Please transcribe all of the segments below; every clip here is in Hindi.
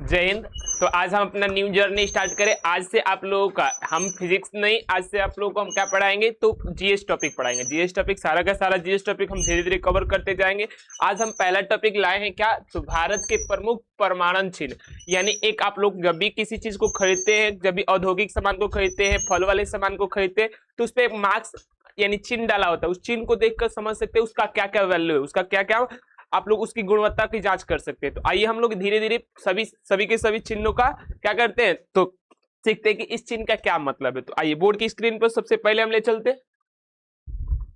जय हिंद। तो आज हम अपना न्यू जर्नी स्टार्ट करें। आज से आप लोगों का हम फिजिक्स नहीं, आज से आप लोगों को हम क्या पढ़ाएंगे तो जीएस टॉपिक पढ़ाएंगे। जीएस टॉपिक सारा का सारा जीएस टॉपिक हम धीरे धीरे कवर करते जाएंगे। आज हम पहला टॉपिक लाए हैं क्या, तो भारत के प्रमुख प्रमाणन चिन्ह। यानी एक आप लोग जब भी किसी चीज को खरीदते हैं, जब भी औद्योगिक सामान को खरीदते हैं, फल वाले सामान को खरीदते हैं, तो उस पर एक मार्क्स यानी चिन्ह डाला होता है। उस चिन्ह को देखकर समझ सकते हैं उसका क्या क्या वैल्यू है, उसका क्या क्या आप लोग उसकी गुणवत्ता की जांच कर सकते हैं। तो आइए हम लोग धीरे धीरे सभी के सभी चिन्हों का क्या करते हैं तो सीखते हैं कि इस चिन्ह का क्या मतलब है। तो आइए बोर्ड की स्क्रीन पर सबसे पहले हम ले चलते हैं।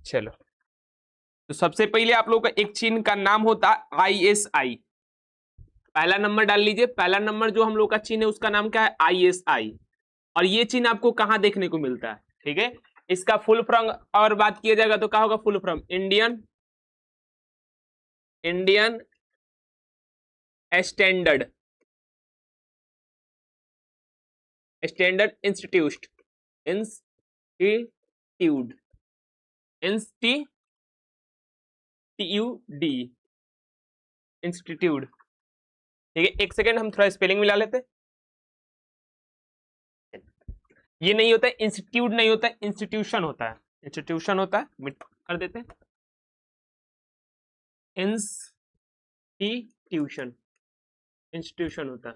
चलो, तो सबसे पहले आप लोग का एक चिन्ह का नाम होता है ISI। पहला नंबर डाल लीजिए। पहला नंबर जो हम लोग का चिन्ह है उसका नाम क्या है, ISI। और ये चिन्ह आपको कहां देखने को मिलता है, ठीक है। इसका फुल फॉर्म और बात किया जाएगा तो क्या होगा, full form Indian standard institute institute, ठीक है। एक सेकेंड हम थोड़ा स्पेलिंग मिला लेते। ये नहीं होता है इंस्टीट्यूट, नहीं होता है इंस्टीट्यूशन होता है, इंस्टीट्यूशन होता है, मिट कर देते हैं। इंस्टीट्यूशन होता है,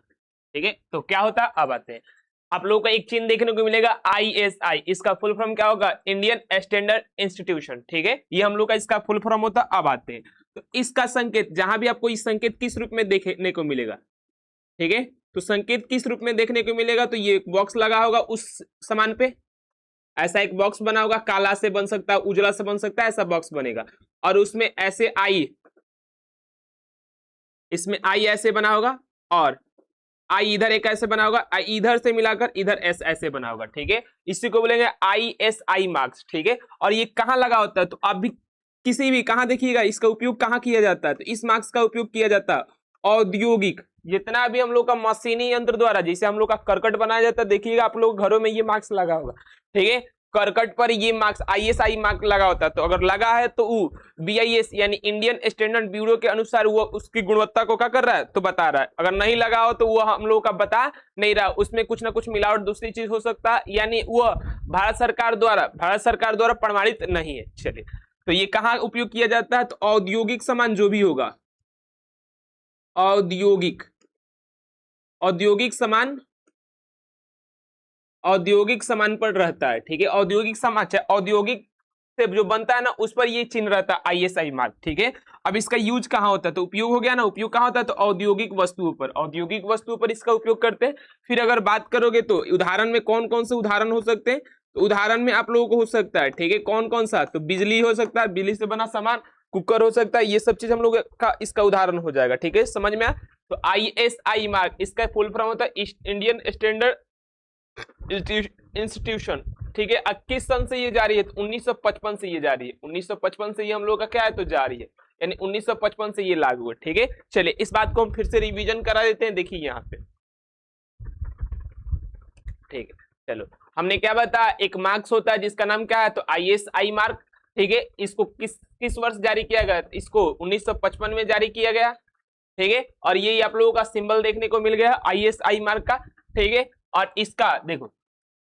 ठीक है। तो क्या होता है अब आते हैं। आप लोगों को एक चिन्ह देखने को मिलेगा ISI। इसका फुल फॉर्म क्या होगा, इंडियन स्टैंडर्ड इंस्टीट्यूशन, ठीक है। ये हम लोग का इसका फुल फॉर्म होता है। अब आते हैं तो इसका संकेत, जहां भी आपको इस संकेत किस रूप में देखने को मिलेगा, ठीक है। तो संकेत किस रूप में देखने को मिलेगा, तो ये बॉक्स लगा होगा उस सामान पे, ऐसा एक बॉक्स बना होगा, काला से बन सकता है, उजला से बन सकता है, ऐसा बॉक्स बनेगा। और उसमें ऐसे आई, इसमें आई ऐसे बना होगा, और आई इधर एक ऐसे बना होगा, आई इधर से मिलाकर इधर ऐसे बना होगा, ठीक है। इसी को बोलेंगे ISI मार्क्स, ठीक है। और ये कहां लगा होता है, तो आप भी किसी भी कहां देखिएगा इसका उपयोग कहां किया जाता है, तो इस मार्क्स का उपयोग किया जाता है औद्योगिक, जितना भी हम लोग का मशीनी यंत्र द्वारा, जैसे हम लोग का करकट बनाया जाता है, देखिएगा आप लोग घरों में ये मार्क्स लगा होगा, ठीक है। करकट पर ये मार्क्स ISI मार्क लगा होता है। तो अगर लगा है तो वो BIS यानी इंडियन स्टैंडर्ड ब्यूरो के अनुसार वो उसकी गुणवत्ता को क्या कर रहा है, तो बता रहा है। अगर नहीं लगा हो तो वो हम लोग का बता नहीं रहा, उसमें कुछ ना कुछ मिलावट दूसरी चीज हो सकता है, यानी वो भारत सरकार द्वारा प्रमाणित नहीं है। चलिए, तो ये कहाँ उपयोग किया जाता है, तो औद्योगिक सामान जो भी होगा, औद्योगिक सामान पर रहता है, ठीक है। औद्योगिक सामान चाहे औद्योगिक से जो बनता है ना, उस पर ये चिन्ह रहता है ISI मार्क, ठीक है। अब इसका यूज कहाँ होता है, तो उपयोग हो गया ना, उपयोग कहाँ होता है, तो औद्योगिक वस्तुओं पर इसका उपयोग करते हैं। फिर अगर बात करोगे तो उदाहरण में कौन कौन से उदाहरण हो सकते हैं, तो उदाहरण में आप लोगों को हो सकता है, ठीक है, कौन कौन सा, तो बिजली हो सकता है, बिजली से बना सामान, कुकर हो सकता है, ये सब चीज हम लोग का इसका उदाहरण हो जाएगा, ठीक है, समझ में आया। तो ISI मार्क इसका फुल फॉर्म होता है इंडियन स्टैंडर्ड इंस्टीट्यूशन, ठीक है। 21 सन से ये जारी है, तो 1955 से ये जारी है, 1955 से ये हम लोग का क्या है, तो जारी है, यानी 1955 से ये लागू है, ठीक है। चलिए इस बात को हम फिर से रिवीजन करा देते हैं। देखिए यहाँ पे, ठीक है। चलो, हमने क्या बताया, एक मार्क्स होता है जिसका नाम क्या है, तो ISI मार्क, ठीक है। इसको किस वर्ष जारी किया गया, इसको 1955 में जारी किया गया, ठीक है। और ये आप लोगों का सिंबल देखने को मिल गया ISI मार्क का, ठीक है। और इसका देखो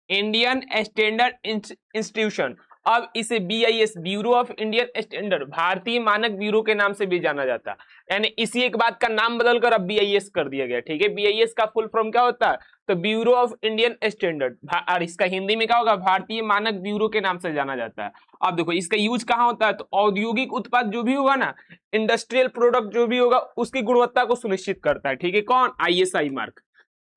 इंडियन स्टैंडर्ड इंस्टीट्यूशन, अब इसे BIS bureau of Indian standard, भारतीय मानक ब्यूरो के नाम से भी जाना जाता है, यानी इसी एक बात का नाम बदलकर अब BIS कर दिया गया, ठीक है। BIS का फुल फॉर्म क्या होता है, तो ब्यूरो ऑफ इंडियन स्टैंडर्ड, और इसका हिंदी में क्या होगा, भारतीय मानक ब्यूरो के नाम से जाना जाता है। अब देखो इसका यूज कहाँ होता है, तो औद्योगिक उत्पाद जो भी होगा ना, इंडस्ट्रियल प्रोडक्ट जो भी होगा, उसकी गुणवत्ता को सुनिश्चित करता है, ठीक है, कौन, ISI मार्क,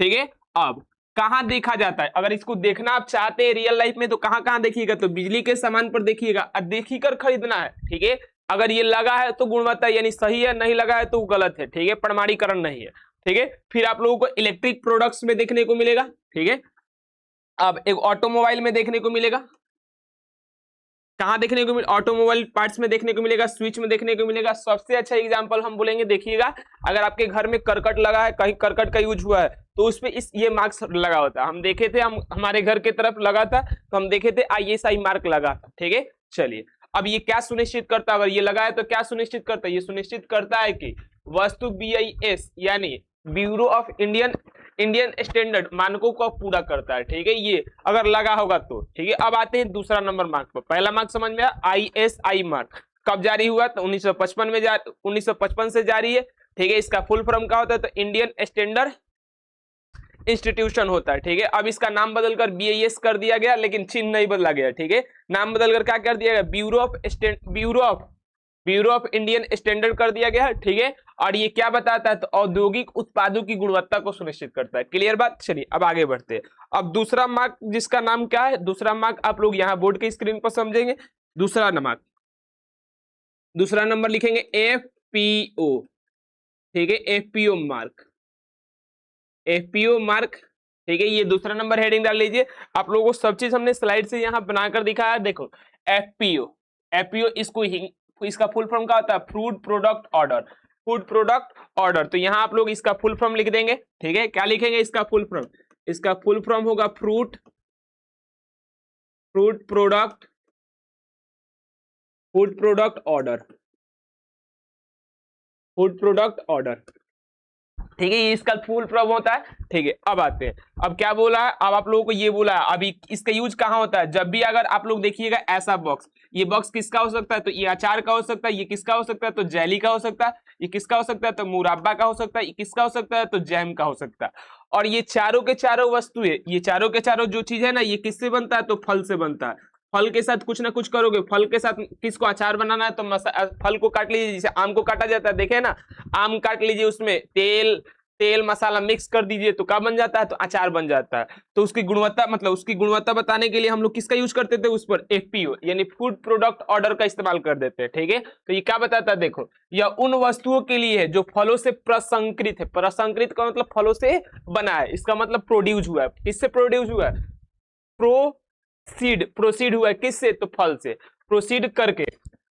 ठीक है। अब कहां देखा जाता है, अगर इसको देखना आप चाहते हैं रियल लाइफ में, तो कहां कहां देखिएगा, तो बिजली के सामान पर देखिएगा, और देखी कर खरीदना है, ठीक है। अगर ये लगा है तो गुणवत्ता यानी सही है, नहीं लगा है तो गलत है, ठीक है, प्रमाणीकरण नहीं है, ठीक है। फिर आप लोगों को इलेक्ट्रिक प्रोडक्ट्स में देखने को मिलेगा, ठीक है। अब एक ऑटोमोबाइल में देखने को मिलेगा, कहां देखने को मिलेगा, ऑटोमोबाइल पार्ट्स में देखने को मिलेगा, स्विच में देखने को मिलेगा। सबसे अच्छा एग्जांपल हम बोलेंगे, देखिएगा अगर आपके घर में करकट लगा है, कहीं करकट का यूज हुआ है, तो उसपे ये मार्क्स लगा होता है। हम देखे थे, हमारे घर के तरफ लगा था, तो हम देखे थे ISI मार्क लगा था, ठीक है। चलिए, अब ये क्या सुनिश्चित करता है, अगर ये लगा है तो क्या सुनिश्चित करता है, ये सुनिश्चित करता है कि वस्तु BIS यानी ब्यूरो ऑफ इंडियन स्टैंडर्ड मानकों को पूरा करता है, ठीक है, ये अगर लगा होगा तो, ठीक है। अब आते हैं दूसरा नंबर मार्क पर। पहला मार्क समझ में आया, ISI मार्क कब जारी हुआ, तो 1955 में 1955 से जारी है, ठीक है। इसका फुल फॉर्म क्या होता है, तो इंडियन स्टैंडर्ड इंस्टीट्यूशन होता है, ठीक है। अब इसका नाम बदलकर BIS कर दिया गया, लेकिन चिन्ह नहीं बदला गया, ठीक है। नाम बदलकर क्या कर दिया गया, ब्यूरो ऑफ इंडियन स्टैंडर्ड कर दिया गया, ठीक है। और ये क्या बताता है, तो औद्योगिक उत्पादों की गुणवत्ता को सुनिश्चित करता है। क्लियर बात, चलिए अब आगे बढ़ते हैं। अब दूसरा मार्क जिसका नाम क्या है, दूसरा मार्क आप लोग यहाँ बोर्ड की स्क्रीन पर समझेंगे। दूसरा नंबर लिखेंगे FPO, ठीक है, FPO मार्क, ठीक है। ये दूसरा नंबर हेडिंग डाल लीजिए। आप लोगों को सब चीज हमने स्लाइड से यहाँ बनाकर दिखाया, देखो FPO इसका फुल फॉर्म क्या होता है, फूड प्रोडक्ट ऑर्डर। तो यहाँ आप लोग इसका फुल फॉर्म लिख देंगे, ठीक है। क्या लिखेंगे इसका फुल फॉर्म होगा फूड प्रोडक्ट ऑर्डर, ठीक है। ये इसका फुल फॉर्म होता है, ठीक है। अब आते हैं, अब क्या बोला है, अब आप लोगों को ये बोला है अभी इसका यूज कहाँ होता है, जब भी अगर आप लोग देखिएगा ऐसा बॉक्स, ये बॉक्स किसका हो सकता है, तो ये अचार का हो सकता है, ये किसका हो सकता है, तो जेली का हो सकता है, ये किसका हो सकता है, तो मुरब्बा का हो सकता है, ये किसका हो सकता है, तो जैम का हो सकता है। और ये चारों के चारों वस्तुएं, ये चारों के चारों जो चीज है ना, ये किससे बनता है, तो फल से बनता है। फल के साथ कुछ ना कुछ करोगे, फल के साथ किसको अचार बनाना है, तो फल को काट लीजिए, जैसे आम को काटा जाता है, देखे ना, आम काट लीजिए, उसमें तेल मसाला मिक्स कर दीजिए, तो क्या बन जाता है, तो अचार बन जाता है। तो उसकी गुणवत्ता बताने के लिए हम लोग किसका यूज करते थे, उस पर FPO यानी फूड प्रोडक्ट ऑर्डर का इस्तेमाल कर देते हैं, ठीक है। तो ये क्या बताता है, देखो, यह उन वस्तुओं के लिए है जो फलों से प्रसंस्कृत है। प्रसंस्कृत का मतलब फलों से बना है, इसका मतलब प्रोड्यूस हुआ है। किससे प्रोड्यूस हुआ है, प्रोसीड हुआ है, किससे, तो फल से प्रोसीड करके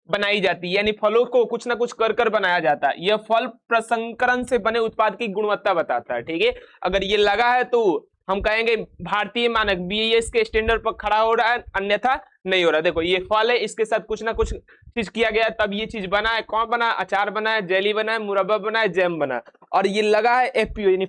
बनाई जाती है, यानी फलों को कुछ ना कुछ कर बनाया जाता है। यह फल प्रसंस्करण से बने उत्पाद की गुणवत्ता बताता है, ठीक है। अगर ये लगा है तो हम कहेंगे भारतीय मानक BIS के स्टैंडर्ड पर खड़ा हो रहा है, अन्यथा नहीं हो रहा। देखो ये फल है, इसके साथ कुछ ना कुछ चीज किया गया तब ये चीज बना है। कौन बना, अचार बना है, जेली बना है, मुरब्बा बना है, जैम बना है, और ये लगा है FPO यानी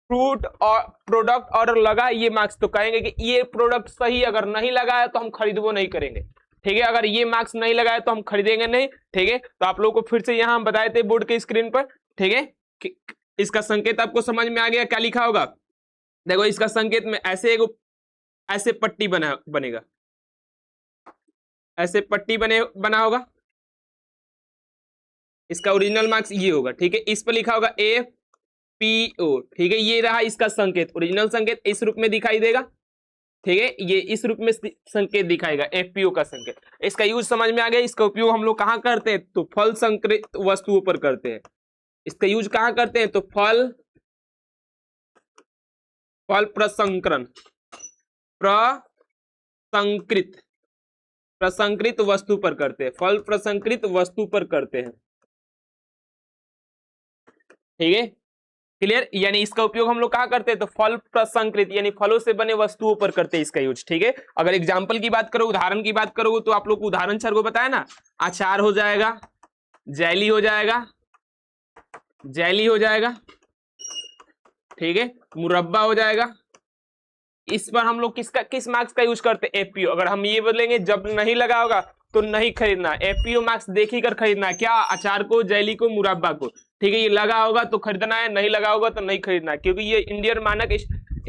फ्रूट और प्रोडक्ट ऑर्डर लगा ये मार्क्स, तो कहेंगे कि ये प्रोडक्ट सही। अगर नहीं लगा है तो हम खरीदबो नहीं करेंगे, ठीक है। अगर ये मार्क्स नहीं लगाए तो हम खरीदेंगे नहीं, ठीक है। तो आप लोगों को फिर से यहाँ हम बताए थे बोर्ड के स्क्रीन पर, ठीक है। इसका संकेत आपको समझ में आ गया, क्या लिखा होगा, देखो इसका संकेत में ऐसे पट्टी बनेगा, ऐसे पट्टी बना होगा, इसका ओरिजिनल मार्क्स ये होगा, ठीक है। इस पर लिखा होगा FPO, ठीक है। ये रहा इसका संकेत, ओरिजिनल संकेत इस रूप में दिखाई देगा, ठीक है। ये इस रूप में संकेत दिखाएगा, FPO का संकेत। इसका यूज समझ में आ गया। इसका उपयोग हम लोग कहाँ करते हैं, तो फल संस्कृत वस्तुओं पर करते हैं। इसका यूज कहाँ करते हैं, तो फल प्रसंस्कृत वस्तु पर करते हैं, फल प्रसंस्कृत वस्तु पर करते हैं, ठीक है। क्लियर, यानी इसका उपयोग हम लोग कहाँ करते हैं, तो फल प्रसंस्कृत यानी फलों से बने वस्तुओं पर करते हैं इसका यूज, ठीक है। अगर एग्जांपल की बात करो, उदाहरण की बात करोगे, तो आप लोग को उदाहरण सर को बताया ना, अचार हो जाएगा, जेली हो जाएगा, ठीक है, मुरब्बा हो जाएगा। इस पर हम लोग किस मार्क्स का यूज करते हैं, FPO। अगर हम ये बोलेंगे जब नहीं लगा होगा तो नहीं खरीदना, FPO मार्क्स देख ही कर खरीदना है, क्या, अचार को, जेली को, मुरब्बा को, ठीक है। ये लगा होगा तो खरीदना है, नहीं लगा होगा तो नहीं खरीदना, क्योंकि ये इंडियन मानक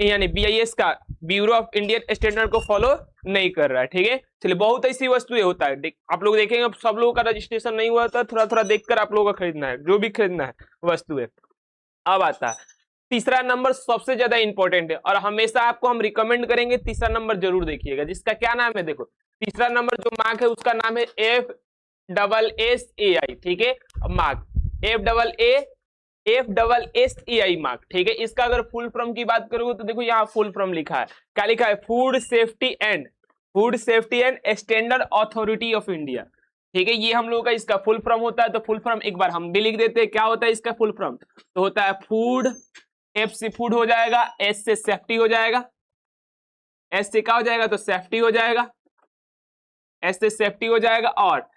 यानी BIS का ब्यूरो ऑफ इंडियन स्टैंडर्ड को फॉलो नहीं कर रहा है, ठीक है। चलिए, बहुत ऐसी वस्तुएं होता है, आप लोग देखेंगे सब लोगों का रजिस्ट्रेशन नहीं हुआ था, थोड़ा थोड़ा देखकर आप लोगों का खरीदना है, जो भी खरीदना है वस्तुएं। अब आता है तीसरा नंबर, सबसे ज्यादा इंपॉर्टेंट है और हमेशा आपको हम रिकमेंड करेंगे तीसरा नंबर जरूर देखिएगा, जिसका क्या नाम है, देखो तीसरा नंबर जो मार्क है उसका नाम है FSSAI, ठीक है। मार्क FSSAI मार्क, ठीक है। इसका अगर फुल फॉर्म की बात करोगे तो देखो यहाँ फुल फॉर्म लिखा है, क्या लिखा है, food safety and standard authority of India, ठीक है। ये हम लोगों का इसका फुल फॉर्म होता है। तो फुल फॉर्म एक बार हम भी लिख देते हैं, क्या होता है इसका फुल फॉर्म, तो होता है फूड, F से फूड हो जाएगा, S से सेफ्टी हो जाएगा, S से क्या हो जाएगा, तो सेफ्टी हो जाएगा, S से सेफ्टी हो जाएगा, और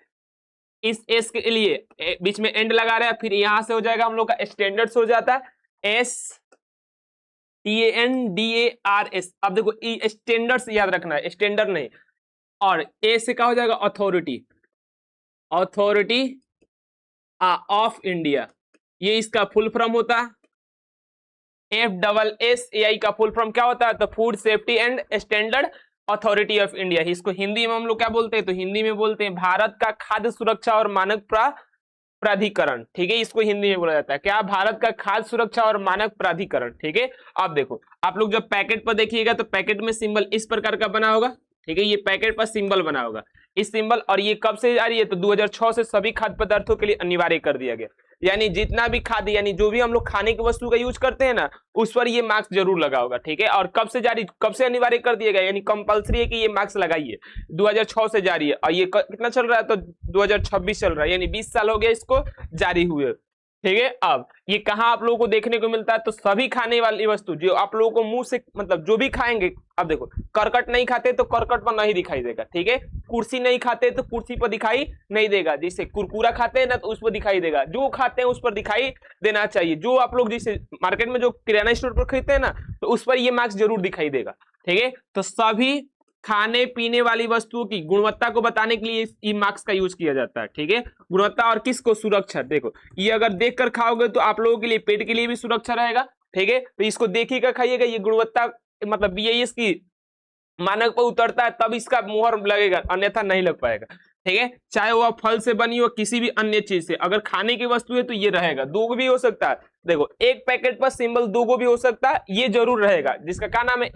इस एस के लिए बीच में एंड लगा रहे हैं, फिर यहां से हो जाएगा हम लोग का स्टैंडर्ड्स हो जाता है STANDARS। अब देखो स्टैंडर्ड्स याद रखना है, स्टैंडर्ड नहीं। और ए से क्या हो जाएगा अथॉरिटी, अथॉरिटी ऑफ इंडिया, ये इसका फुल फॉर्म होता है। FSSAI का फुल फॉर्म क्या होता है? तो food safety and standard authority of India. इसको हिंदी में हम लोग क्या बोलते हैं? तो हिंदी में बोलते हैं भारत का खाद्य सुरक्षा और मानक प्राधिकरण। ठीक है, इसको हिंदी में बोला जाता है क्या? भारत का खाद्य सुरक्षा और मानक प्राधिकरण। ठीक है, अब देखो आप लोग जब पैकेट पर देखिएगा तो पैकेट में सिंबल इस प्रकार का बना होगा। ठीक है, ये पैकेट पर सिंबल बना होगा, इस सिंबल। और ये कब से जारी है? तो 2006 से सभी खाद्य पदार्थों के लिए अनिवार्य कर दिया गया। यानी जितना भी खाद्य, यानी जो भी हम लोग खाने की वस्तु का यूज करते हैं ना, उस पर ये मार्क्स जरूर लगा होगा। ठीक है, और कब से जारी, कब से अनिवार्य कर दिया गया? यानी कंपलसरी है कि ये मार्क्स लगाइए। 2006 से जारी है, और ये कितना चल रहा है? तो 2026 चल रहा है, यानी 20 साल हो गया इसको जारी हुए। ठीक है, अब ये कहाँ आप लोगों को देखने को मिलता है? तो सभी खाने वाली वस्तु जो आप लोगों को मुंह से, मतलब जो भी खाएंगे, अब देखो करकट नहीं खाते तो करकट पर नहीं दिखाई देगा। ठीक है, कुर्सी नहीं खाते तो कुर्सी पर दिखाई नहीं देगा। जैसे कुरकुरा खाते हैं ना, तो उस पर दिखाई देगा। जो खाते हैं उस पर दिखाई देना चाहिए। जो आप लोग जैसे मार्केट में जो किराना स्टोर पर खरीदते हैं ना, तो उस पर ये मार्क्स जरूर दिखाई देगा। ठीक है, तो सभी खाने पीने वाली वस्तुओं की गुणवत्ता को बताने के लिए ई मार्क्स का यूज किया जाता है। ठीक है, गुणवत्ता और किसको? सुरक्षा। देखो ये अगर देख कर खाओगे तो आप लोगों के लिए, पेट के लिए भी सुरक्षा रहेगा। ठीक है, तो इसको देखिएगा खाइएगा। ये गुणवत्ता मतलब BIS की मानक पर उतरता है तब इसका मुहर लगेगा, अन्यथा नहीं लग पाएगा। ठीक है, चाहे वह फल से बनी हो, किसी भी अन्य चीज से। अगर खाने की वस्तु है तो ये रहेगा। दो भी हो सकता है, देखो एक पैकेट पर सिंबल दो भी हो सकता है, ये जरूर रहेगा, जिसका क्या नाम है?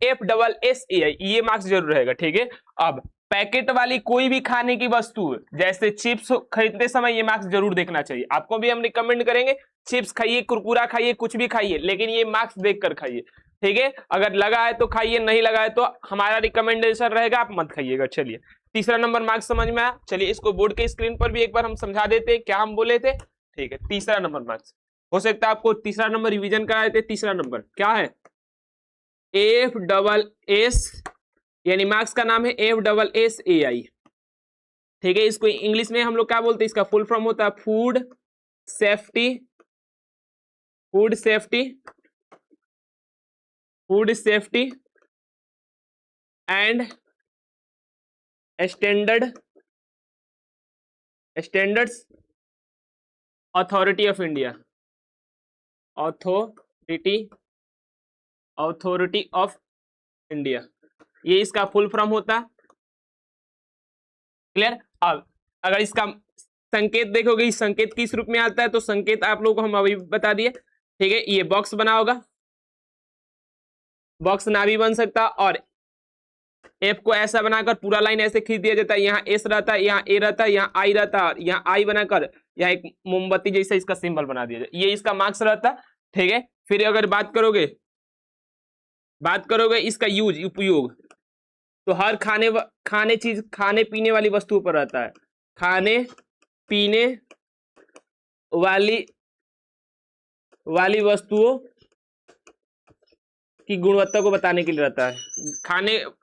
FSSAI, ये मार्क्स जरूर रहेगा। ठीक है, अब पैकेट वाली कोई भी खाने की वस्तु जैसे चिप्स खरीदते समय ये मार्क्स जरूर देखना चाहिए। आपको भी हम रिकमेंड करेंगे, चिप्स खाइए, कुरकुरा खाइए, कुछ भी खाइए, लेकिन ये मार्क्स देख कर खाइए। ठीक है, अगर लगा है तो खाइए, नहीं लगा है तो हमारा रिकमेंडेशन रहेगा आप मत खाइएगा। चलिए, तीसरा नंबर मार्क्स समझ में आया। चलिए इसको बोर्ड के स्क्रीन पर भी एक बार हम समझा देते क्या हम बोले थे। ठीक है, तीसरा नंबर मार्क्स हो सकता है आपको तीसरा नंबर रिवीजन कराए थे। तीसरा नंबर क्या है? FSS, यानी मार्क्स का नाम है FSSAI। ठीक है, इसको इंग्लिश में हम लोग क्या बोलते हैं? इसका फुल फॉर्म होता है food safety and standards authority of India. Authority of India, ये इसका फुल फॉर्म होता है। क्लियर? अब अगर इसका संकेत देखोगे, इस संकेत किस रूप में आता है? तो संकेत आप लोगों को हम अभी बता दिए। ठीक है, ये बॉक्स बना होगा, बॉक्स ना भी बन सकता, और एफ को ऐसा बनाकर पूरा लाइन ऐसे खींच दिया जाता है। यहाँ एस रहता है, यहाँ ए रहता है, यहाँ आई रहता है, यहाँ आई बनाकर यहाँ एक मोमबत्ती जैसा इसका सिंबल बना दिया जाए, ये इसका मार्क्स रहता है। ठीक है, फिर अगर बात करोगे इसका उपयोग, तो हर खाने पीने वाली वस्तुओं पर रहता है। खाने पीने वाली वस्तुओं की गुणवत्ता को बताने के लिए रहता है।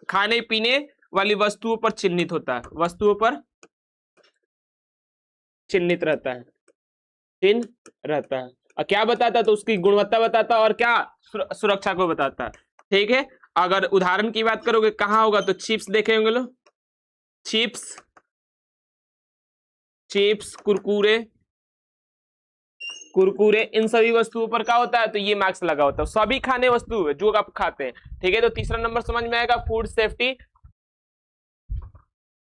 खाने पीने वाली वस्तुओं पर चिन्हित होता है, वस्तुओं पर चिन्हित रहता है, चिन्ह रहता है। और क्या बताता है? तो उसकी गुणवत्ता बताता है, और क्या? सुरक्षा को बताता है। ठीक है, अगर उदाहरण की बात करोगे कहाँ होगा? तो चिप्स देखे होंगे लोग, चिप्स कुरकुरे इन सभी वस्तुओं पर क्या होता है? तो ये मार्क्स लगा होता है, सभी खाने वस्तु जो आप खाते हैं। ठीक है, तो तीसरा नंबर समझ में आएगा,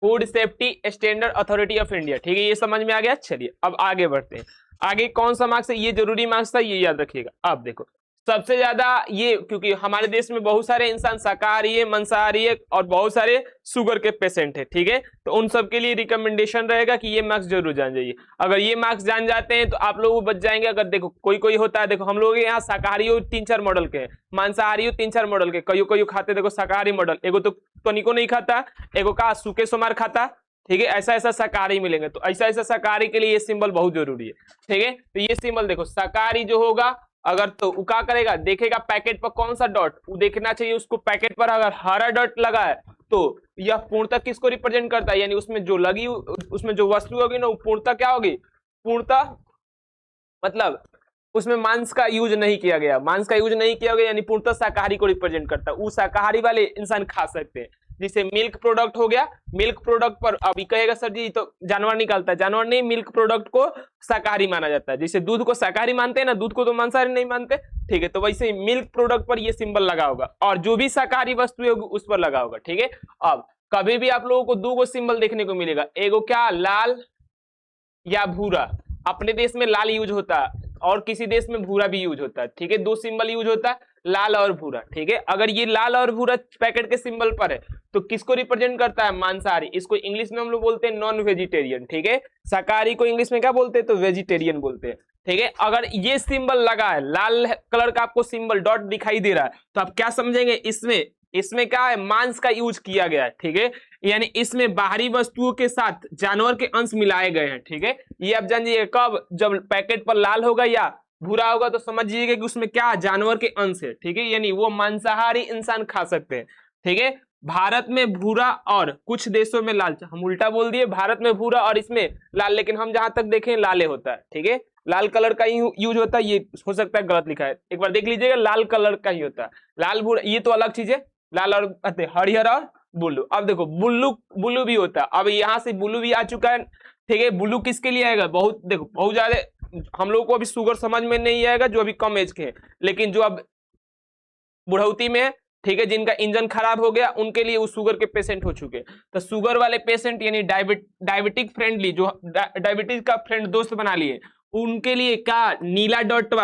food safety standard authority of India. ठीक है, ये समझ में आ गया। चलिए अब आगे बढ़ते हैं। आगे कौन सा मार्क्स है? ये जरूरी मार्क्स था, ये याद रखिएगा। अब देखो सबसे ज्यादा ये, क्योंकि हमारे देश में बहुत सारे इंसान शाकाहारी है, मांसाहारी है, और बहुत सारे शुगर के पेशेंट है। ठीक है, तो उन सब के लिए रिकमेंडेशन रहेगा कि ये मार्क्स जरूर जान जाइए। अगर ये मार्क्स जान जाते हैं तो आप लोग बच जाएंगे। अगर देखो कोई होता है, देखो हम लोग यहाँ शाकाहारी 3-4 मॉडल के, मांसाहारी 3-4 मॉडल के, कई खाते देखो शाकाहारी मॉडल, एगो तो तनिको नहीं खाता, एगो का सूखे सोमार खाता। ठीक है, ऐसा शाकाहारी मिलेंगे। तो ऐसा शाकाहारी के लिए ये सिंबल बहुत जरूरी है। ठीक है, तो ये सिंबल देखो, शाकाहारी जो होगा अगर, तो क्या करेगा? देखेगा पैकेट पर कौन सा डॉट, वो देखना चाहिए उसको। पैकेट पर अगर हरा डॉट लगा है तो यह पूर्णता किसको रिप्रेजेंट करता है, यानी उसमें जो लगी, उसमें जो वस्तु होगी ना वो पूर्णता क्या होगी, पूर्णता मतलब उसमें मांस का यूज नहीं किया गया, मांस का यूज नहीं किया गया, यानी पूर्णतः शाकाहारी को रिप्रेजेंट करता है। वो शाकाहारी वाले इंसान खा सकते हैं। जैसे मिल्क प्रोडक्ट हो गया, मिल्क प्रोडक्ट पर अभी कहेगा सर जी तो जानवर निकालता है, जानवर नहीं, मिल्क प्रोडक्ट को शाकाहारी माना जाता है। जैसे दूध को शाकाहारी मानते हैं ना, दूध को तो मांसाहारी नहीं मानते, ठीक है, तो वैसे ही मिल्क प्रोडक्ट पर ये सिंबल लगा होगा और जो भी शाकाहारी वस्तु होगी उस पर लगा होगा, ठीक है। अब कभी भी आप लोगों को दो गो सिंबल देखने को मिलेगा, एगो क्या, लाल या भूरा। अपने देश में लाल यूज होता है और किसी देश में भूरा भी यूज होता है, ठीक है, दो सिंबल यूज होता है, लाल और भूरा, ठीक है। अगर ये लाल और भूरा पैकेट के सिंबल पर है तो किसको रिप्रेजेंट करता है, मांसाहारी। इसको इंग्लिश में हम लोग बोलते हैं नॉन वेजिटेरियन, ठीक है। शाकाहारी को इंग्लिश में क्या बोलते हैं, तो वेजिटेरियन बोलते हैं, ठीक है। अगर ये सिंबल लगा है, लाल कलर का आपको सिंबल डॉट दिखाई दे रहा है, तो आप क्या समझेंगे, इसमें क्या है, मांस का यूज किया गया है, ठीक है, यानी इसमें बाहरी वस्तुओं के साथ जानवर के अंश मिलाए गए हैं, ठीक है। ये आप जानिए कब, जब पैकेट पर लाल होगा या भूरा होगा तो समझिएगा कि उसमें क्या, जानवर के अंश है, ठीक है, यानी वो मांसाहारी इंसान खा सकते हैं, ठीक है। भारत में भूरा और कुछ देशों में लाल, हम उल्टा बोल दिए, भारत में भूरा और इसमें लाल, लेकिन हम जहां तक देखें लाले होता है, ठीक है, लाल कलर का ही यूज होता है। ये हो सकता है गलत लिखा है, एक बार देख लीजिएगा, लाल कलर का ही होता है, लाल भूरा ये तो अलग चीज है, लाल और हरिहर और ब्लू। अब देखो ब्लू भी होता है, अब यहाँ से ब्लू भी आ चुका है, ठीक है। ब्लू किसके लिए आएगा, बहुत देखो बहुत ज्यादा हम लोग को अभी शुगर समझ में नहीं आएगा जो अभी कम एज के हैं, लेकिन जो अब बुढ़ौती में है, ठीक है, जिनका इंजन खराब हो गया उनके लिए वो शुगर के पेशेंट हो चुके हैं। तो शुगर वाले पेशेंट यानी डायबिटिक फ्रेंडली, जो डायबिटीज का फ्रेंड दोस्त बना लिए, उनके लिए क्या, नीला डॉट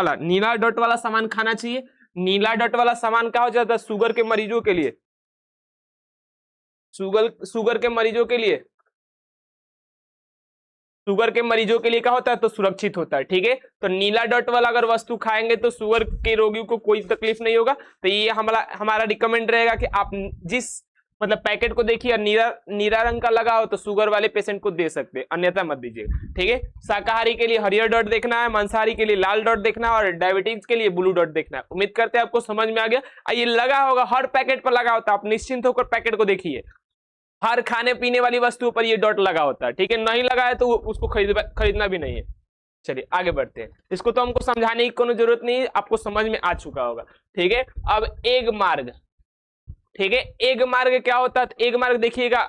वाला सामान खाना चाहिए। नीला डॉट वाला सामान क्या हो जाता है, शुगर के मरीजों के लिए, शुगर के मरीजों के लिए, शुगर के मरीजों के लिए क्या होता है, तो सुरक्षित होता है, ठीक है। तो नीला डॉट वाला अगर वस्तु खाएंगे तो शुगर के रोगियों को कोई तकलीफ नहीं होगा। तो ये हमारा रिकमेंड रहेगा कि आप जिस मतलब पैकेट को देखिए नीला रंग का लगा हो तो शुगर वाले पेशेंट को दे सकते हैं, अन्यथा मत दीजिए, ठीक है। शाकाहारी के लिए हरियर डॉट देखना है, मांसाहारी के लिए लाल डॉट देखना है और डायबिटीज के लिए ब्लू डॉट देखना है। उम्मीद करते हैं आपको समझ में आ गया। ये लगा होगा, हर पैकेट पर लगा होता है, आप निश्चिंत होकर पैकेट को देखिए, हर खाने पीने वाली वस्तुओं पर ये डॉट लगा होता है, ठीक है। नहीं लगा है तो उसको खरीदना भी नहीं है। चलिए आगे बढ़ते हैं, इसको तो हमको समझाने की कोई जरूरत नहीं है, आपको समझ में आ चुका होगा, ठीक है। अब एग मार्ग, ठीक है, एग मार्ग क्या होता है, तो एग मार्ग देखिएगा,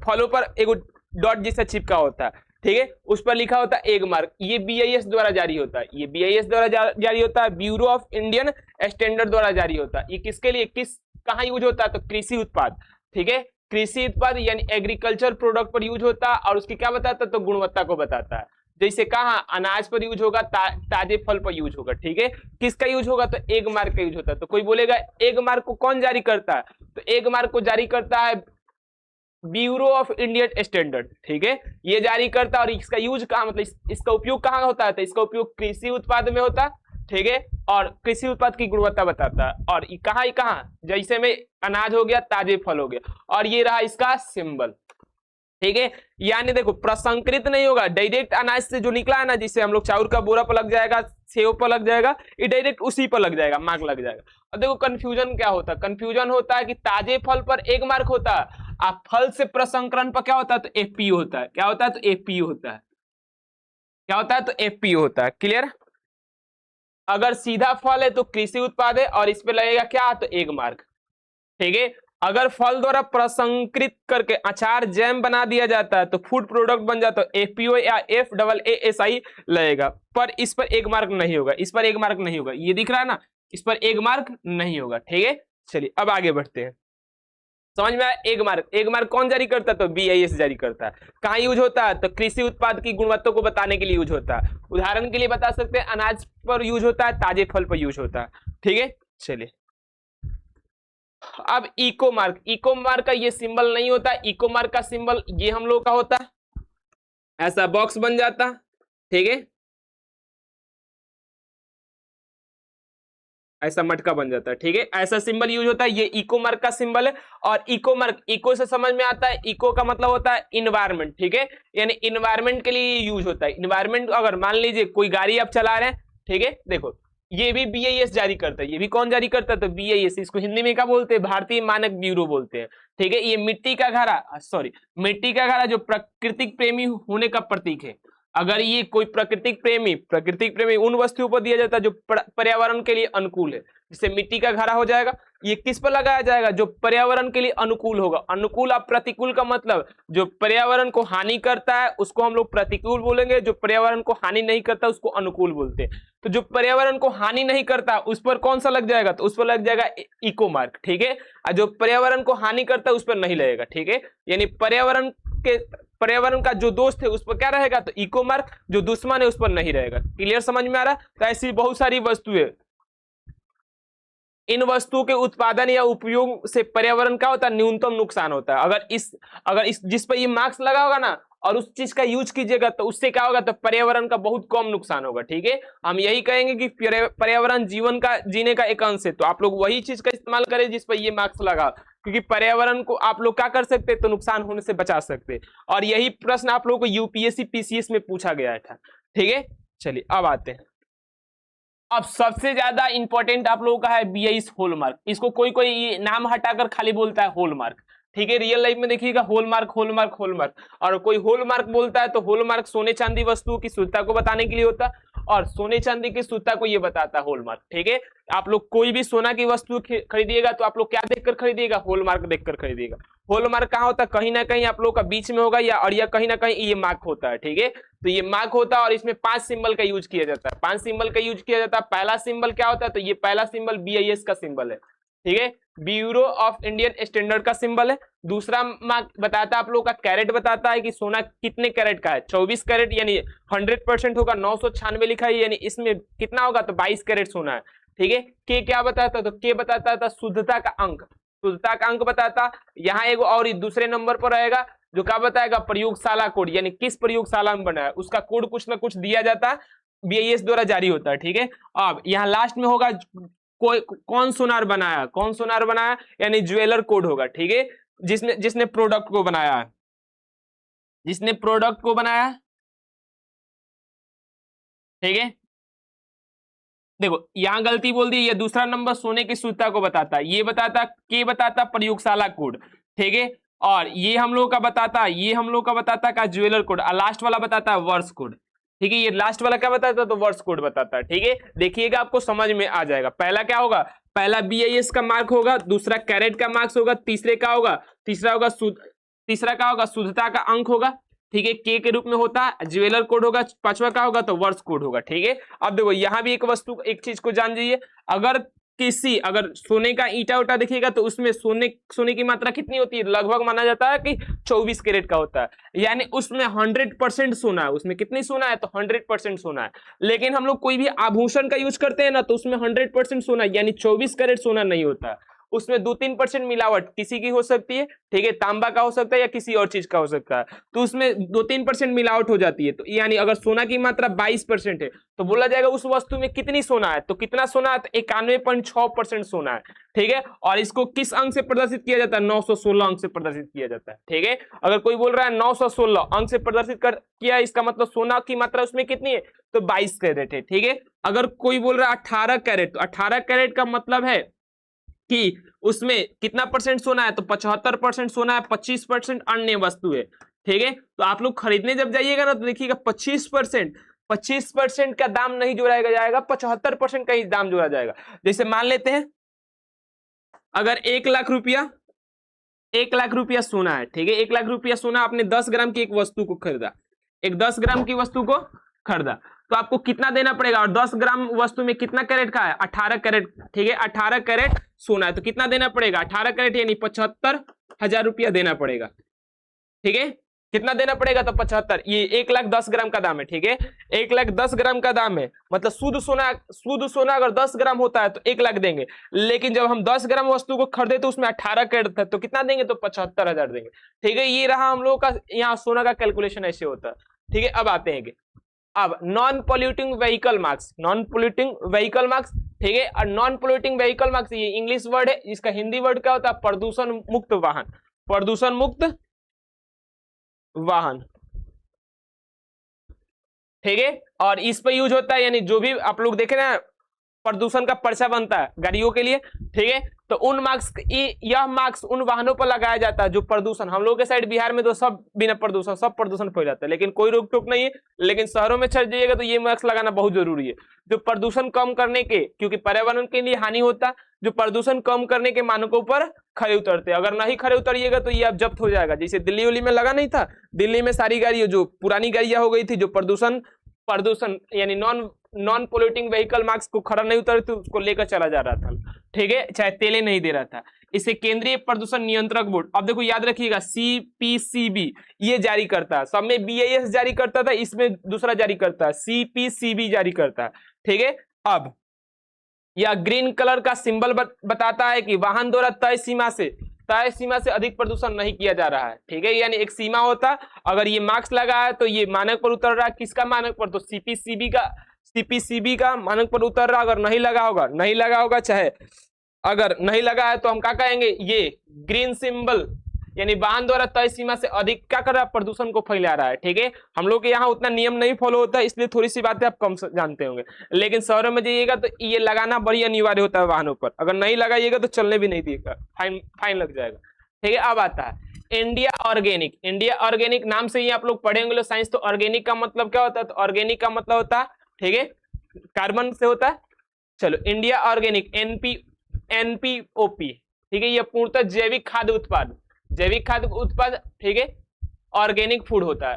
फलों पर एक डॉट जैसा चिपका होता है, ठीक है, उस पर लिखा होता है एग मार्क। ये BIS द्वारा जारी होता है, ये BIS द्वारा जारी होता है, ब्यूरो ऑफ इंडियन स्टैंडर्ड द्वारा जारी होता है। ये किसके लिए, कहाँ यूज होता है, तो कृषि उत्पाद, ठीक है, कृषि उत्पाद यानी एग्रीकल्चर प्रोडक्ट पर यूज होता है और उसकी क्या बताता है, तो गुणवत्ता को बताता है। जैसे कहा अनाज पर यूज होगा, ताजे फल पर यूज होगा, ठीक है। किसका यूज होगा, तो एग मार्क का यूज होता है। तो कोई बोलेगा एग मार्क को कौन जारी करता है, तो एग मार्क को जारी करता है ब्यूरो ऑफ इंडियन स्टैंडर्ड, ठीक है, ये जारी करता है। और इसका यूज कहाँ, मतलब इसका उपयोग कहाँ होता है, तो इसका उपयोग कृषि उत्पाद में होता है, ठीक है, और कृषि उत्पाद की गुणवत्ता बताता है। और कहाँ, जैसे में अनाज हो गया, ताजे फल हो गया, और ये रहा इसका सिंबल, ठीक है। यानी देखो प्रसंस्कृत नहीं होगा, डायरेक्ट अनाज से जो निकला है ना, जिससे हम लोग चाउर का बोरा पर लग जाएगा, सेव पर लग जाएगा, ये डायरेक्ट उसी पर लग जाएगा, मार्क लग जाएगा। और देखो कंफ्यूजन क्या होता है, कंफ्यूजन होता है कि ताजे फल पर एक मार्क होता है, आप फल से प्रसंस्करण पर क्या होता है, तो FPO होता है। क्या होता है, तो FPO होता है। क्या होता है, तो FPO होता है। क्लियर। अगर सीधा फल है तो कृषि उत्पाद है और इस पे लगेगा क्या, तो एक मार्क, ठीक है। अगर फल द्वारा प्रसंस्कृत करके अचार जैम बना दिया जाता है तो फूड प्रोडक्ट बन जाता है, FPO या FAASI लगेगा, पर इस पर एक मार्क नहीं होगा, इस पर एक मार्क नहीं होगा, ये दिख रहा है ना, इस पर एक मार्क नहीं होगा, ठीक है। चलिए अब आगे बढ़ते हैं, समझ में आया। एक मार्क कौन जारी करता है, तो BIS जारी करता है। कहाँ यूज होता है, तो कृषि उत्पाद की गुणवत्ता को बताने के लिए यूज होता है। उदाहरण के लिए बता सकते हैं, अनाज पर यूज होता है, ताजे फल पर यूज होता है, ठीक है। चलिए अब इको मार्क का ये सिंबल नहीं होता, इको मार्क का सिंबल ये हम लोग का होता है, ऐसा बॉक्स बन जाता, ठीक है, ऐसा मटका बन जाता है, ठीक है, ऐसा सिंबल यूज होता है। ये इको मार्क का सिंबल है। और इको मार्क, इको से समझ में आता है, इको का मतलब होता है इन्वायरमेंट, ठीक है, यानी इन्वायरमेंट के लिए यूज होता है। इन्वायरमेंट, अगर मान लीजिए कोई गाड़ी आप चला रहे हैं, ठीक है, देखो ये भी बीआईएस जारी करता है। ये भी कौन जारी करता है? तो बीआईएस। इसको हिंदी में क्या बोलते हैं? भारतीय मानक ब्यूरो बोलते हैं। ठीक है, ये मिट्टी का घड़ा, सॉरी, मिट्टी का घड़ा जो प्राकृतिक प्रेमी होने का प्रतीक है। अगर ये कोई प्राकृतिक प्रेमी उन वस्तुओं पर दिया जाता है जो पर्यावरण के लिए अनुकूल है, जिससे मिट्टी का घड़ा हो जाएगा। ये किस पर लगाया जाएगा? जो पर्यावरण के लिए अनुकूल होगा। अनुकूल और प्रतिकूल का मतलब, जो पर्यावरण को हानि करता है उसको हम लोग प्रतिकूल बोलेंगे, जो पर्यावरण को हानि नहीं करता उसको अनुकूल बोलते हैं। तो जो पर्यावरण को हानि नहीं करता उस पर कौन सा लग जाएगा? तो उस पर लग जाएगा इको मार्क। ठीक है, और जो पर्यावरण को हानि करता है उस पर नहीं लगेगा। ठीक है, यानी पर्यावरण का जो दोस्त है उस पर क्या रहेगा? तो इको मार्क। जो दुश्मन है उस पर नहीं रहेगा। क्लियर, समझ में आ रहा है? तो ऐसी बहुत सारी वस्तुएं, इन वस्तुओं के उत्पादन या उपयोग से पर्यावरण का होता है? न्यूनतम नुकसान होता है। अगर इस जिस पर ये मार्क्स लगा होगा ना और उस चीज का यूज कीजिएगा तो उससे क्या होगा? तो पर्यावरण का बहुत कम नुकसान होगा। ठीक है, हम यही कहेंगे कि पर्यावरण जीवन का जीने का एक अंश है। तो आप लोग वही चीज का इस्तेमाल करें जिस पर ये मार्क्स लगा, क्योंकि पर्यावरण को आप लोग क्या कर सकते हैं? तो नुकसान होने से बचा सकते हैं। और यही प्रश्न आप लोगों को यूपीएससी पीसीएस में पूछा गया था। ठीक है, चलिए अब आते हैं। अब सबसे ज्यादा इंपॉर्टेंट आप लोगों का है बीआईएस हॉलमार्क। इसको कोई कोई नाम हटाकर खाली बोलता है हॉलमार्क। ठीक है, रियल लाइफ में देखिएगा हॉलमार्क हॉलमार्क हॉलमार्क। और कोई हॉलमार्क बोलता है तो हॉलमार्क सोने चांदी वस्तुओं की शुद्धता को बताने के लिए होता है, और सोने चांदी की शुद्धता को ये बताता है हॉलमार्क। ठीक है, आप लोग कोई भी सोना की वस्तु खरीदिएगा तो आप लोग क्या देखकर खरीदिएगा? हॉलमार्क देखकर खरीदिएगा। हॉलमार्क कहाँ होता है? कहीं ना कहीं आप लोग का बीच में होगा या कहीं ना कहीं ये मार्क होता है। ठीक है, तो ये मार्क होता है और इसमें 5 सिंबल का यूज किया जाता है। 5 सिंबल का यूज किया जाता है। पहला सिंबल क्या होता है? तो ये पहला सिंबल बीआईएस का सिंबल है। ठीक है, ब्यूरो ऑफ इंडियन स्टैंडर्ड का सिंबल है। दूसरा मार्क बताता है आप लोग का कैरेट, बताता है कि सोना कितने कैरेट का है। 24 कैरेट यानी 100% होगा। 996 लिखा है, यानी इसमें कितना होगा? तो 22 कैरेट सोना है। ठीक है, के क्या बताता है? तो के बताता था शुद्धता का अंक। शुद्धता का अंक बताता। यहाँ एक और दूसरे नंबर पर रहेगा जो क्या बताएगा? प्रयोगशाला कोड, यानी किस प्रयोगशाला में बना है उसका कोड कुछ ना कुछ दिया जाता है, बीआईएस द्वारा जारी होता है। ठीक है, अब यहाँ लास्ट में होगा कौन सोनार बनाया, कौन सोनार बनाया, यानी ज्वेलर कोड होगा। ठीक है, जिसने प्रोडक्ट को बनाया है, जिसने प्रोडक्ट को बनाया। ठीक है, देखो यहां गलती बोल दी। ये दूसरा नंबर सोने की शुद्धता को बताता है, ये बताता प्रयोगशाला कोड। ठीक है, और ये हम लोग का बताता का ज्वेलर कोड, और लास्ट वाला बताता है वर्ष कोड। ठीक है, ये लास्ट वाला क्या बताता है? तो वर्ष कोड बताता है। ठीक है, देखिएगा आपको समझ में आ जाएगा। पहला क्या होगा? पहला बीआईएस का मार्क होगा, दूसरा कैरेट का मार्क्स होगा, तीसरा क्या होगा? शुद्धता का अंक होगा। ठीक है, के रूप में होता है, ज्वेलर कोड होगा, पांचवा क्या होगा? तो वर्ष कोड होगा। ठीक है, अब देखो यहां भी एक चीज को जान जाइए। अगर सोने का ईटा उटा देखिएगा तो उसमें सोने की मात्रा कितनी होती है? लगभग माना जाता है कि 24 कैरेट का होता है, यानी उसमें 100% सोना है। उसमें कितनी सोना है? तो 100% सोना है। लेकिन हम लोग कोई भी आभूषण का यूज करते हैं ना, तो उसमें 100% सोना यानी 24 कैरेट सोना नहीं होता है। उसमें 2-3% मिलावट किसी की हो सकती है। ठीक है, तांबा का हो सकता है या किसी और चीज का हो सकता है, तो उसमें 2-3% मिलावट हो जाती है। तो यानी अगर सोना की मात्रा 22% है तो बोला जाएगा उस वस्तु में कितनी सोना है? तो कितना सोना है? तो 91.6% सोना है। ठीक है, और इसको किस अंक से प्रदर्शित किया जाता है? 916 अंक से प्रदर्शित किया जाता है। ठीक है, अगर कोई बोल रहा है 916 अंक से प्रदर्शित किया, इसका मतलब सोना की मात्रा उसमें कितनी है? तो 22 कैरेट है। ठीक है, अगर कोई बोल रहा है 18 कैरेट, तो 18 कैरेट का मतलब है कि उसमें कितना परसेंट सोना है? तो 75% सोना है, 25% अन्य वस्तु है। ठीक है, तो आप लोग खरीदने जब जाइएगा ना तो देखिएगा 25% का दाम नहीं जोड़ा जाएगा, 75% का ही दाम जोड़ा जाएगा। जैसे मान लेते हैं अगर 1 लाख रुपया सोना है। ठीक है, 1 लाख रुपया सोना, आपने 10 ग्राम की एक वस्तु को खरीदा, एक 10 ग्राम की वस्तु को खरीदा, तो आपको कितना देना पड़ेगा? और 10 ग्राम वस्तु में कितना कैरेट का है? 18 कैरेट। ठीक है, 18 कैरेट सोना है, तो कितना देना पड़ेगा? 18 कैरेट यानी 75,000 रुपया देना पड़ेगा। ठीक है, कितना देना पड़ेगा? तो 75। ये 1,10,000 का दाम है। ठीक है, 1,10,000 का दाम है, मतलब शुद्ध सोना अगर 10 ग्राम होता है तो 1 लाख देंगे। लेकिन जब हम 10 ग्राम वस्तु को खरीदे तो उसमें 18 कैरेट था, तो कितना देंगे? तो 75,000 देंगे। ठीक है, ये रहा हम लोग का यहाँ सोना का कैलकुलेशन ऐसे होता है। ठीक है, अब आते हैं अब नॉन पोल्यूटिंग व्हीकल मार्क्स। ठीक है, और नॉन पोल्यूटिंग व्हीकल मार्क्स ये इंग्लिश वर्ड है, इसका हिंदी वर्ड क्या होता है? प्रदूषण मुक्त वाहन। प्रदूषण मुक्त वाहन। ठीक है, और इस पे यूज होता है, यानी जो भी आप लोग देखे ना प्रदूषण का पर्चा बनता है गाड़ियों के लिए, ठीक है। तो उन मार्क्स, यह मार्क्स उन वाहनों पर लगाया जाता है जो प्रदूषण, हम लोग के साइड बिहार में तो सब बिना प्रदूषण, सब प्रदूषण फैलाता है, लेकिन कोई रोक टोक नहीं है। लेकिन शहरों में चल जाइएगा तो ये मार्क्स लगाना बहुत जरूरी है, जो प्रदूषण कम करने के, क्योंकि पर्यावरण के लिए हानि होता, जो प्रदूषण कम करने के मानकों पर खरे उतरते। अगर नहीं खरे उतरिएगा तो ये अब जब्त हो जाएगा। जैसे दिल्ली उल्ली में लगा नहीं था, दिल्ली में सारी गाड़ियां जो पुरानी गाड़ियां हो गई थी, जो प्रदूषण यानी नॉन पोल्यूटिंग व्हीकल मार्क्स को खरा नहीं उतर तो उसको लेकर चला जा रहा था, ठीक है, चाहे तेले नहीं दे रहा था। इसे केंद्रीय प्रदूषण नियंत्रक बोर्ड, अब देखो याद रखिएगा, CPCB ये जारी करता है। सब में BIS जारी करता था, इसमें दूसरा जारी करता है, CPCB जारी करता है, ठीक है। अब यह ग्रीन कलर का सिंबल बताता है कि वाहन द्वारा तय सीमा से अधिक प्रदूषण नहीं किया जा रहा है, ठीक है। यानी एक सीमा होता, अगर ये मार्क्स लगा है तो ये मानक पर उतर रहा है। किसका मानक पर? तो CPCB का मानक पर उतर रहा। अगर नहीं लगा होगा, चाहे अगर नहीं लगा है तो हम क्या कहेंगे, ये ग्रीन सिंबल यानी वाहन द्वारा तय सीमा से अधिक क्या कर रहा है, प्रदूषण को फैला रहा है, ठीक है। हम लोग के यहाँ उतना नियम नहीं फॉलो होता है, इसलिए थोड़ी सी बातें आप कम जानते होंगे, लेकिन शहरों में जाइएगा तो ये लगाना बड़ी अनिवार्य होता है वाहनों पर। अगर नहीं लगाइएगा तो चलने भी नहीं देगा, फाइन लग जाएगा, ठीक है। अब आता है इंडिया ऑर्गेनिक नाम से ही आप लोग पढ़ेंगे साइंस। तो ऑर्गेनिक का मतलब क्या होता है? तो ऑर्गेनिक का मतलब होता है, ठीक है, कार्बन से होता है। चलो, इंडिया ऑर्गेनिक NPOP, ठीक है, यह पूर्णतः जैविक खाद्य उत्पाद, ठीक है, ऑर्गेनिक फूड होता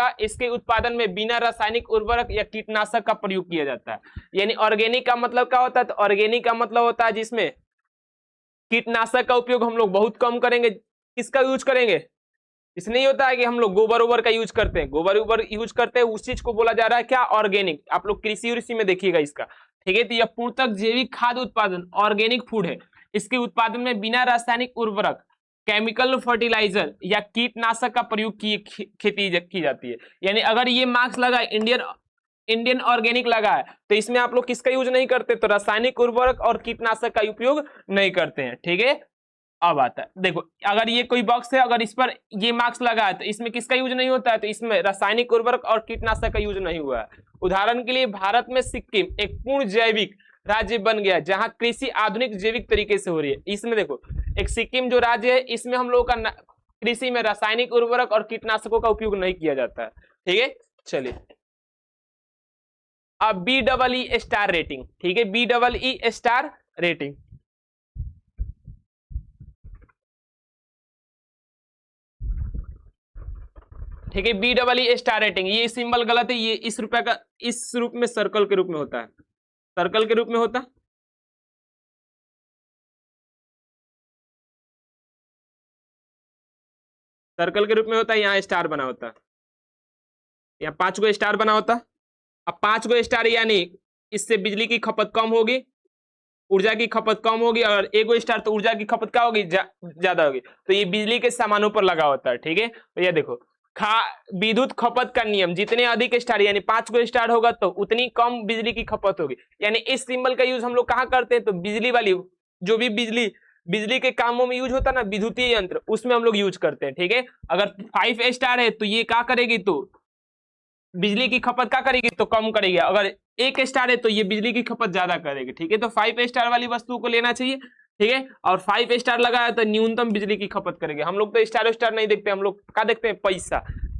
है। इसके उत्पादन में बिना रासायनिक उर्वरक या कीटनाशक का प्रयोग किया जाता है। यानी ऑर्गेनिक का मतलब क्या होता है? तो ऑर्गेनिक का मतलब होता है जिसमें कीटनाशक का उपयोग हम लोग बहुत कम करेंगे। किसका यूज करेंगे? इस नहीं होता है कि हम लोग गोबर ओबर का यूज करते हैं, उस चीज को बोला जा रहा है क्या? ऑर्गेनिक। आप लोग कृषि में देखिएगा इसका, ठीक है। तो यह पूर्णतः जैविक खाद्य उत्पादन ऑर्गेनिक फूड है। इसके उत्पादन में बिना रासायनिक उर्वरक, केमिकल फर्टिलाइजर या कीटनाशक का प्रयोग की खेती की जाती है। यानी अगर ये मार्क्स लगा इंडियन ऑर्गेनिक लगा है तो इसमें आप लोग किसका यूज नहीं करते? तो रासायनिक उर्वरक और कीटनाशक का उपयोग नहीं करते हैं, ठीक है। अब आता है, देखो, अगर ये कोई बॉक्स है, अगर इस पर ये मार्क्स लगा है तो इसमें किसका यूज नहीं होता है? तो इसमें रासायनिक उर्वरक और कीटनाशक का यूज नहीं हुआ है। उदाहरण के लिए भारत में सिक्किम एक पूर्ण जैविक राज्य बन गया, जहां कृषि आधुनिक जैविक तरीके से हो रही है। इसमें देखो, एक सिक्किम जो राज्य है, इसमें हम लोगों का कृषि में रासायनिक उर्वरक और कीटनाशकों का उपयोग नहीं किया जाता है, ठीक है। चलिए, अब BEE स्टार रेटिंग, ठीक है, BEE स्टार रेटिंग, ठीक है। BEE स्टार रेटिंग, ये सिंबल गलत है, ये इस रुपए का इस रूप में सर्कल के रूप में होता है, सर्कल के रूप में होता है, सर्कल के रूप में होता है। यहाँ स्टार बना होता है, यहाँ 5 गो स्टार बना होता है। अब 5 गो स्टार यानी इससे बिजली की खपत कम होगी, ऊर्जा की खपत कम होगी, और 1 गो स्टार तो ऊर्जा की खपत क्या होगी? ज्यादा होगी। तो ये बिजली के सामानों पर लगा होता है, ठीक है। तो ये देखो, विद्युत खपत का नियम, जितने अधिक स्टार यानी 5 गो स्टार होगा तो उतनी कम बिजली की खपत होगी। यानी इस सिंबल का यूज हम लोग कहाँ करते हैं? तो बिजली वाली, जो भी बिजली के कामों में यूज होता है ना, विद्युतीय यंत्र, उसमें हम लोग यूज करते हैं, ठीक है। अगर 5 स्टार है तो ये क्या करेगी? तो बिजली की खपत क्या करेगी? तो कम करेगी। अगर 1 स्टार है तो ये बिजली की खपत ज्यादा करेगी, ठीक है। तो 5 स्टार वाली वस्तु को लेना चाहिए, ठीक है। और 5 स्टार लगाया तो न्यूनतम बिजली की खपत करेंगे। हम लोग तो स्टार नहीं देखते, हम लोग क्या देखते हैं?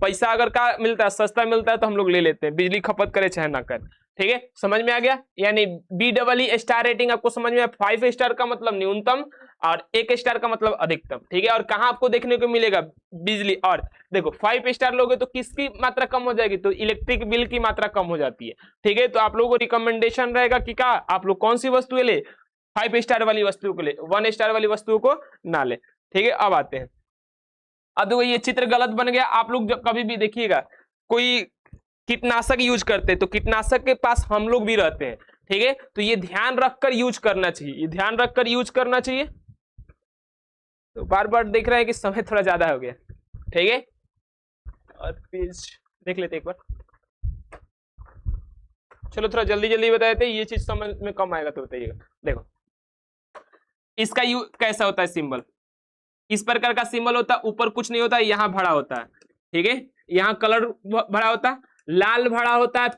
पैसा अगर का मिलता है, सस्ता मिलता है तो हम लोग ले लेते हैं, बिजली खपत करे चाहे ना करे, ठीक है। समझ में आ गया? यानी BEE स्टार रेटिंग आपको समझ में? 5 स्टार का मतलब न्यूनतम और 1 स्टार का मतलब अधिकतम, ठीक है। और कहाँ आपको देखने को मिलेगा? बिजली। और देखो, 5 स्टार लोगे तो किसकी मात्रा कम हो जाएगी? तो इलेक्ट्रिक बिल की मात्रा कम हो जाती है, ठीक है। तो आप लोगों को रिकमेंडेशन रहेगा कि क्या आप लोग कौन सी वस्तु ले? 5 स्टार वाली वस्तु को ले, 1 स्टार वाली वस्तु को ना ले, ठीक है। अब आते हैं, अब देखो ये चित्र गलत बन गया। आप लोग जब कभी भी देखिएगा कोई कीटनाशक यूज करते हैं तो कीटनाशक के पास हम लोग भी रहते हैं, ठीक है। तो ये ध्यान रखकर यूज करना चाहिए, तो बार बार देख रहे हैं कि समय थोड़ा ज्यादा हो गया, ठीक है। और पेज देख लेते एक बार, चलो थोड़ा जल्दी बता देते, ये चीज समझ में कम आएगा तो बताइएगा। देखो, इसका कैसा होता है सिंबल? इस प्रकार का सिंबल होता है, ऊपर कुछ नहीं होता है, यहाँ भरा होता है, ठीक है। यहाँ कलर भरा होता है, लाल भरा होता है,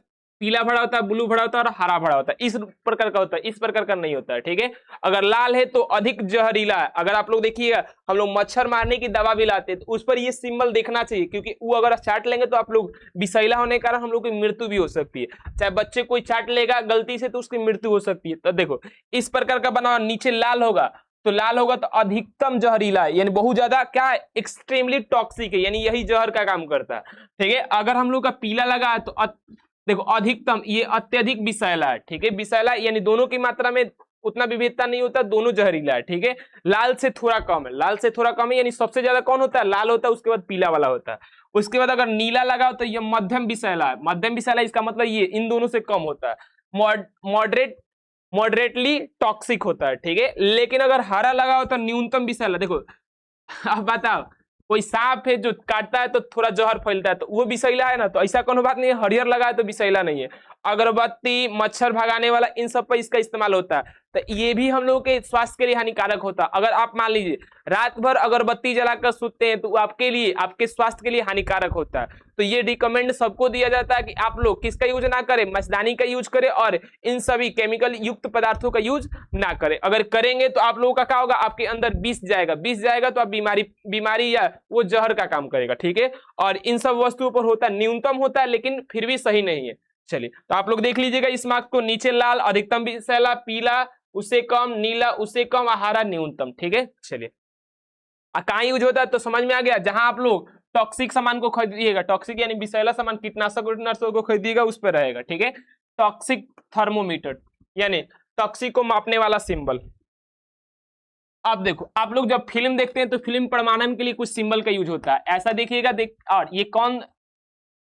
पीला भरा होता है, ब्लू भरा होता है और हरा भरा होता है, इस प्रकार का होता है, इस प्रकार का नहीं होता है, ठीक है। अगर लाल है तो अधिक जहरीला है। अगर आप लोग देखिएगा हम लोग मच्छर मारने की दवा भी लाते हैं तो उस पर ये सिंबल देखना चाहिए, क्योंकि वो अगर चाट लेंगे तो आप लोग विषैला होने के कारण हम लोग की मृत्यु भी हो सकती है। चाहे बच्चे कोई चाट लेगा गलती से तो उसकी मृत्यु हो सकती है। तो देखो इस प्रकार का बना, नीचे लाल होगा तो लाल होगा तो अधिकतम जहरीला है, यानी बहुत ज्यादा क्या है, एक्सट्रीमली टॉक्सिक है, यानी यही जहर का काम करता है, ठीक है। अगर हम लोग का पीला लगा है तो देखो अधिकतम, ये अत्यधिक विषैला है, ठीक है। विषैला यानी दोनों की मात्रा में उतना विविधता नहीं होता, दोनों जहरीला है, ठीक है। लाल से थोड़ा कम है, लाल से थोड़ा कम है, यानी सबसे ज्यादा कौन होता है, लाल होता है, उसके बाद पीला वाला होता है। उसके बाद अगर नीला लगा हो तो ये मध्यम विषैला है। मध्यम विषैला इसका मतलब ये इन दोनों से कम होता है। मॉडरेटली टॉक्सिक होता है, ठीक है। लेकिन अगर हरा लगा हो तो न्यूनतम विषैला। देखो अब बताओ, कोई सांप है जो काटता है तो थोड़ा जहर फैलता है तो वो विषैला है ना, तो ऐसा कोनो बात नहीं है, हरियर लगा है तो विषैला नहीं है। अगरबत्ती, मच्छर भगाने वाला, इन सब पर इसका इस्तेमाल होता है, तो ये भी हम लोगों के स्वास्थ्य के लिए हानिकारक होता है। अगर आप मान लीजिए रात भर अगरबत्ती जलाकर सोते हैं तो आपके लिए, आपके स्वास्थ्य के लिए हानिकारक होता है। तो ये रिकमेंड सबको दिया जाता है कि आप लोग किसका यूज ना करें, मच्छरदानी का यूज करें और इन सभी केमिकल युक्त पदार्थों का यूज ना करें। अगर करेंगे तो आप लोगों का क्या होगा, आपके अंदर विष जाएगा तो आप बीमारी या वो जहर का काम करेगा, ठीक है। और इन सब वस्तुओं पर होता है, न्यूनतम होता है लेकिन फिर भी सही नहीं है। चलिए तो आप लोग देख लीजिएगा इस मार्क्स को, नीचे लाल अधिकतम विषैला, पीला उससे कम, नीला उससे कम, हरा न्यूनतम, ठीक है। चलिए कहाँ यूज होता है तो समझ में आ गया, जहां आप लोग टॉक्सिक सामान को खरीदिएगा, टॉक्सिक यानी विषैला सामान, कीटनाशक को खरीदिएगा उस पर रहेगा, ठीक है। टॉक्सिक थर्मोमीटर यानी टॉक्सिक को मापने वाला सिंबल। अब देखो आप लोग जब फिल्म देखते हैं तो फिल्म प्रमाणन के लिए कुछ सिंबल का यूज होता है, ऐसा देखिएगा। और ये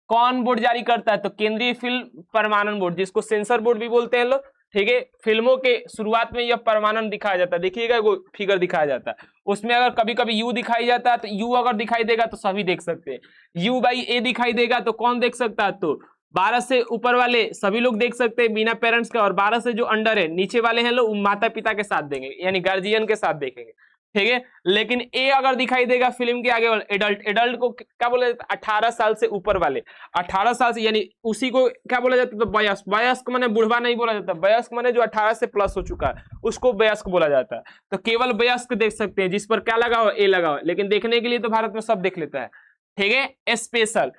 कौन बोर्ड जारी करता है तो केंद्रीय फिल्म प्रमाणन बोर्ड, जिसको सेंसर बोर्ड भी बोलते हैं लोग, ठीक है। फिल्मों के शुरुआत में यह प्रमाणन दिखाया जाता है, देखिएगा वो फिगर दिखाया जाता है, उसमें अगर कभी कभी यू दिखाई जाता है तो यू अगर दिखाई देगा तो सभी देख सकते हैं, यू बाई ए दिखाई देगा तो कौन देख सकता है, तो 12 से ऊपर वाले सभी लोग देख सकते हैं बिना पेरेंट्स के, और 12 से जो अंडर है नीचे वाले हैं लोग माता पिता के साथ देंगे, यानी गार्जियन के साथ देखेंगे, ठीक है। लेकिन ए अगर दिखाई देगा फिल्म के आगे वाले एडल्ट को क्या बोला जाता है, 18 साल से ऊपर वाले, 18 साल से, यानी उसी को क्या बोला जाता है तो वयस्क। वयस्क माने बुढ़वा नहीं बोला जाता, वयस्क माने जो 18 से प्लस हो चुका है उसको वयस्क बोला जाता है। तो केवल वयस्क देख सकते हैं जिस पर क्या लगा हो, ए लगा हो, लेकिन देखने के लिए तो भारत में सब देख लेता है, ठीक है। स्पेशल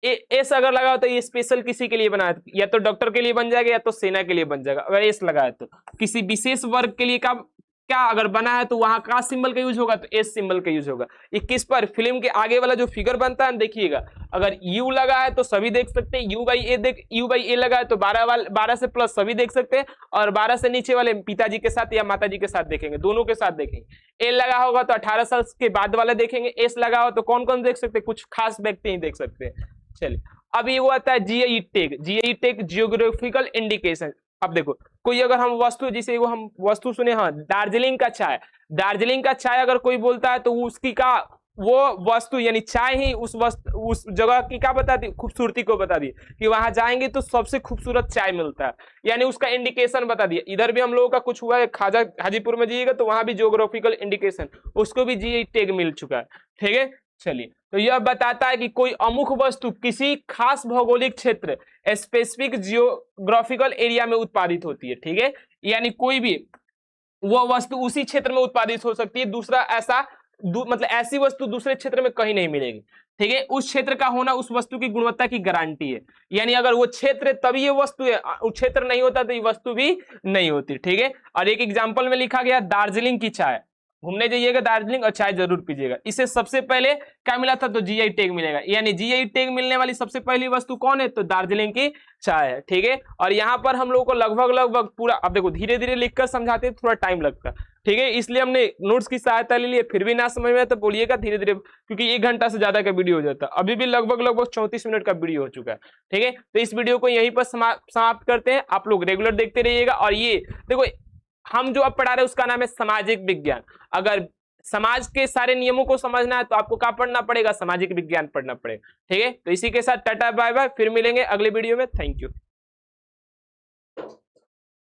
एस अगर लगा हो तो ये स्पेशल किसी के लिए बना है, या तो डॉक्टर के लिए बन जाएगा या तो सेना के लिए बन जाएगा। अगर एस लगा है तो किसी विशेष वर्ग के लिए क्या अगर बना है तो वहां का सिंबल का यूज होगा तो एस सिंबल का यूज होगा। ये किस पर, फिल्म के आगे वाला जो फिगर बनता है देखिएगा, अगर यू लगा है तो सभी देख सकते हैं, यू बाई ए लगा है तो 12 से प्लस सभी देख सकते हैं, और 12 से नीचे वाले पिताजी के साथ या माताजी के साथ देखेंगे, दोनों के साथ देखेंगे। ए लगा होगा तो 18 साल के बाद वाले देखेंगे, एस लगा हो तो कौन कौन देख सकते हैं, कुछ खास व्यक्ति ही देख सकते हैं। चलिए अब ये वो आता है जीआई टैग, जियोग्राफिकल इंडिकेशन। अब देखो कोई अगर हम वस्तु, जिसे वो हम वस्तु सुने, हाँ दार्जिलिंग का चाय अगर कोई बोलता है तो उसकी का वो वस्तु यानी चाय ही उस जगह की क्या बताती, खूबसूरती को बता दी कि वहां जाएंगे तो सबसे खूबसूरत चाय मिलता है, यानी उसका इंडिकेशन बता दिया। इधर भी हम लोगों का कुछ हुआ है, हाजीपुर में जाइएगा तो वहां भी जियोग्राफिकल इंडिकेशन, उसको भी जीआई टैग मिल चुका है, ठीक है। चलिए तो यह बताता है कि कोई अमुक वस्तु किसी खास भौगोलिक क्षेत्र, स्पेसिफिक जियोग्राफिकल एरिया में उत्पादित होती है, ठीक है। यानी कोई भी वो वस्तु उसी क्षेत्र में उत्पादित हो सकती है, दूसरा ऐसा मतलब ऐसी वस्तु दूसरे क्षेत्र में कहीं नहीं मिलेगी, ठीक है। उस क्षेत्र का होना उस वस्तु की गुणवत्ता की गारंटी है, यानी अगर वो क्षेत्र है तभी ये वस्तु है, उस क्षेत्र नहीं होता तो ये वस्तु भी नहीं होती, ठीक है। और एक एग्जाम्पल में लिखा गया दार्जिलिंग की चाय, घूमने जाइएगा दार्जिलिंग और चाय जरूर पीजिएगा, इसे सबसे पहले क्या मिला था तो जीआई टैग मिलेगा, यानी जीआई टैग मिलने वाली सबसे पहली वस्तु कौन है तो दार्जिलिंग की चाय है, ठीक है। और यहाँ पर हम लोगों को लगभग पूरा, अब देखो धीरे धीरे लिखकर समझाते थोड़ा टाइम लगता है, ठीक है, इसलिए हमने नोट्स की सहायता ले ली। फिर भी ना समझ में तो बोलिएगा धीरे धीरे, क्योंकि 1 घंटा से ज्यादा का वीडियो हो जाता है, अभी भी लगभग 34 मिनट का वीडियो हो चुका है, ठीक है। तो इस वीडियो को यहीं पर समाप्त करते हैं, आप लोग रेगुलर देखते रहिएगा। और ये देखो हम जो अब पढ़ा रहे हैं उसका नाम है सामाजिक विज्ञान। अगर समाज के सारे नियमों को समझना है तो आपको क्या पढ़ना पड़ेगा, सामाजिक विज्ञान पढ़ना पड़ेगा, ठीक है। तो इसी के साथ टाटा बाय बाय, फिर मिलेंगे अगले वीडियो में, थैंक यू।